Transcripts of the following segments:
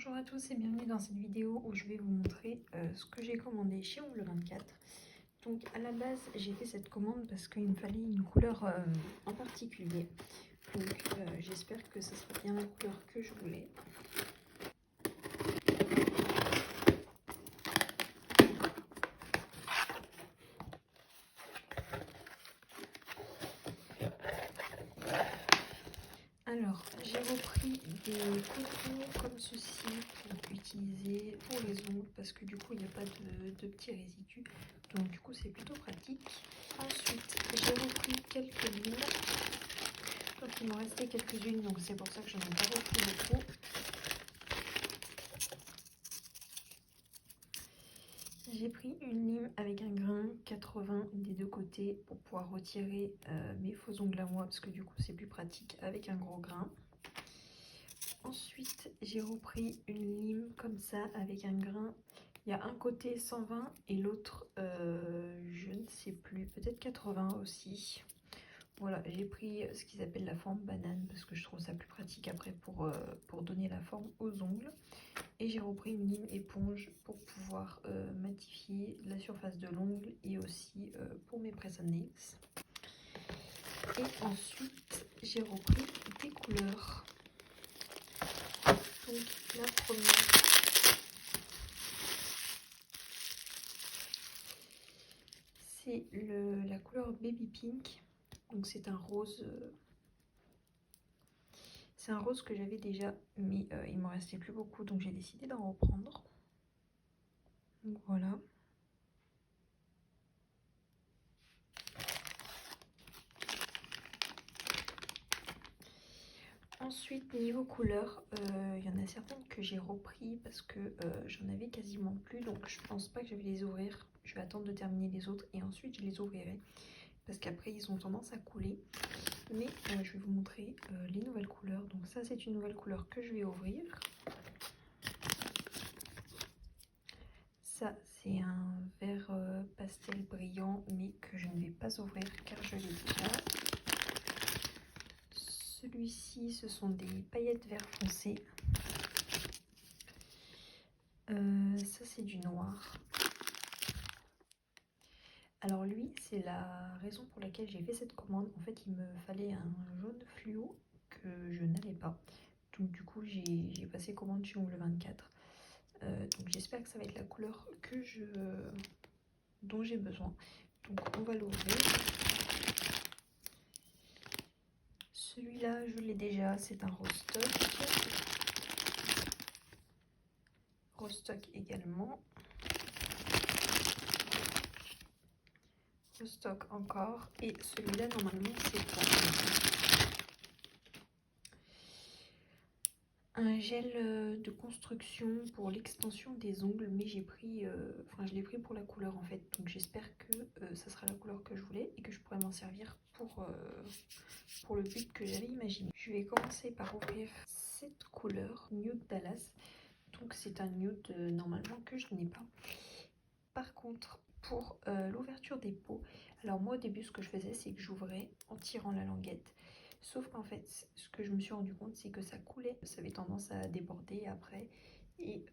Bonjour à tous et bienvenue dans cette vidéo où je vais vous montrer ce que j'ai commandé chez Ongle24. Donc à la base j'ai fait cette commande parce qu'il me fallait une couleur en particulier. Donc j'espère que ce sera bien la couleur que je voulais. Alors j'ai repris des couteaux comme ceci pour utiliser pour les ongles parce que du coup il n'y a pas de petits résidus. Donc du coup c'est plutôt pratique. Ensuite j'ai repris quelques lignes. Donc il m'en restait quelques-unes, donc c'est pour ça que je n'en ai pas repris beaucoup. J'ai pris une lime avec un grain 80 des deux côtés pour pouvoir retirer mes faux ongles à moi parce que du coup c'est plus pratique avec un gros grain. Ensuite j'ai repris une lime comme ça avec un grain. Il y a un côté 120 et l'autre je ne sais plus, peut-être 80 aussi. Voilà, j'ai pris ce qu'ils appellent la forme banane parce que je trouve ça plus pratique après pour donner la forme aux ongles. Et j'ai repris une lime éponge pour pouvoir matifier la surface de l'ongle et aussi pour mes press on nails. Et ensuite, j'ai repris des couleurs. Donc la première, c'est la couleur Baby Pink. Donc c'est un rose. C'est un rose que j'avais déjà, mais il m'en restait plus beaucoup, donc j'ai décidé d'en reprendre. Donc voilà. Ensuite, niveau couleur, il y en a certaines que j'ai repris parce que j'en avais quasiment plus, donc je pense pas que je vais les ouvrir. Je vais attendre de terminer les autres et ensuite je les ouvrirai parce qu'après ils ont tendance à couler. Mais je vais vous montrer les nouvelles couleurs. Donc ça c'est une nouvelle couleur que je vais ouvrir. Ça c'est un vert pastel brillant mais que je ne vais pas ouvrir car je l'ai déjà. Celui-ci ce sont des paillettes vert foncé. Ça c'est du noir. Alors lui c'est la raison pour laquelle j'ai fait cette commande. En fait il me fallait un jaune fluo que je n'avais pas. Donc du coup j'ai passé commande chez Ongle24. Donc j'espère que ça va être la couleur dont j'ai besoin. Donc on va l'ouvrir. Celui-là je l'ai déjà, c'est un rose stock. Rose stock également. Rose stock encore. Et celui-là normalement c'est quoi? Un gel de construction pour l'extension des ongles, mais j'ai pris, je l'ai pris pour la couleur en fait, donc j'espère que ça sera la couleur que je voulais et que je pourrai m'en servir pour le but que j'avais imaginé. Je vais commencer par ouvrir cette couleur Nude Dallas, donc c'est un nude normalement que je n'ai pas. Par contre, pour l'ouverture des peaux, alors moi au début ce que je faisais c'est que j'ouvrais en tirant la languette. Sauf qu'en fait, ce que je me suis rendu compte, c'est que ça coulait. Ça avait tendance à déborder après. Et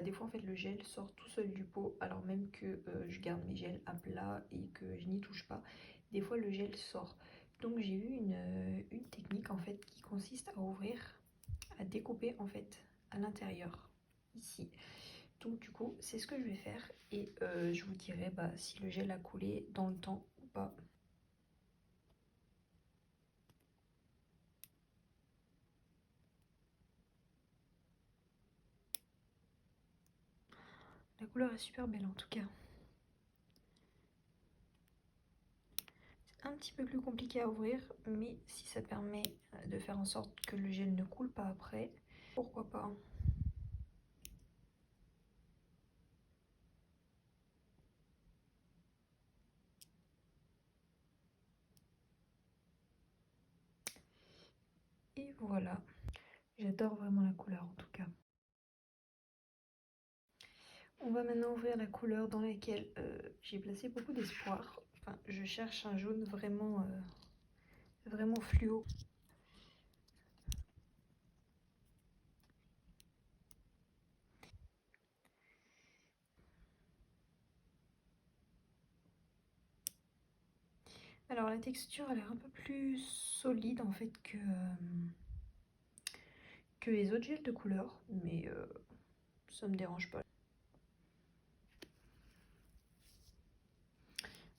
des fois, en fait, le gel sort tout seul du pot. Alors même que je garde mes gels à plat et que je n'y touche pas. Des fois, le gel sort. Donc, j'ai eu une technique, en fait, qui consiste à ouvrir, à découper, en fait, à l'intérieur, ici. Donc, du coup, c'est ce que je vais faire. Et je vous dirai si le gel a coulé dans le temps ou pas. La couleur est super belle en tout cas. C'est un petit peu plus compliqué à ouvrir, mais si ça permet de faire en sorte que le gel ne coule pas après, pourquoi pas. Et voilà, j'adore vraiment la couleur en tout cas. On va maintenant ouvrir la couleur dans laquelle j'ai placé beaucoup d'espoir. Enfin, je cherche un jaune vraiment, vraiment fluo. Alors la texture a l'air un peu plus solide en fait que les autres gels de couleur, mais ça me dérange pas.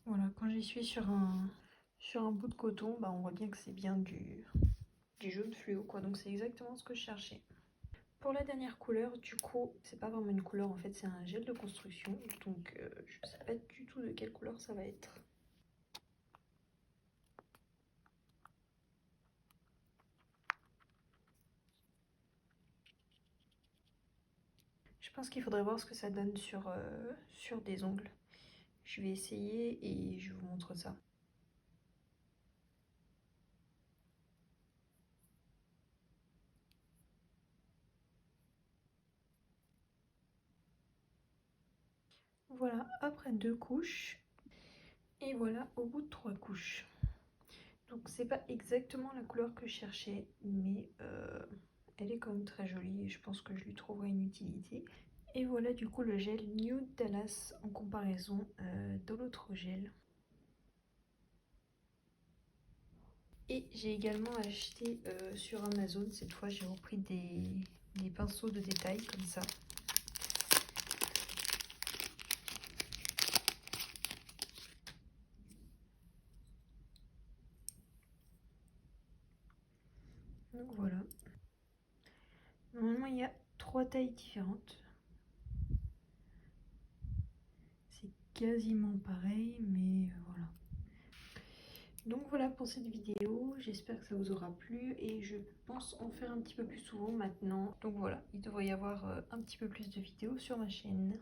Voilà, quand j'y suis sur un bout de coton, bah, on voit bien que c'est bien du jaune fluo quoi, donc c'est exactement ce que je cherchais. Pour la dernière couleur, du coup, c'est pas vraiment une couleur en fait, c'est un gel de construction, donc je sais pas du tout de quelle couleur ça va être. Je pense qu'il faudrait voir ce que ça donne sur des ongles. Je vais essayer et je vous montre ça. Voilà, après 2 couches. Et voilà, au bout de 3 couches. Donc c'est pas exactement la couleur que je cherchais, mais elle est quand même très jolie et je pense que je lui trouverai une utilité. Et voilà du coup le gel Nude Dallas en comparaison de l'autre gel. Et j'ai également acheté sur Amazon, cette fois j'ai repris des pinceaux de détail comme ça. Donc voilà. Normalement il y a 3 tailles différentes. C'est quasiment pareil, mais voilà. Donc voilà pour cette vidéo, j'espère que ça vous aura plu et je pense en faire un petit peu plus souvent maintenant. Donc voilà, il devrait y avoir un petit peu plus de vidéos sur ma chaîne.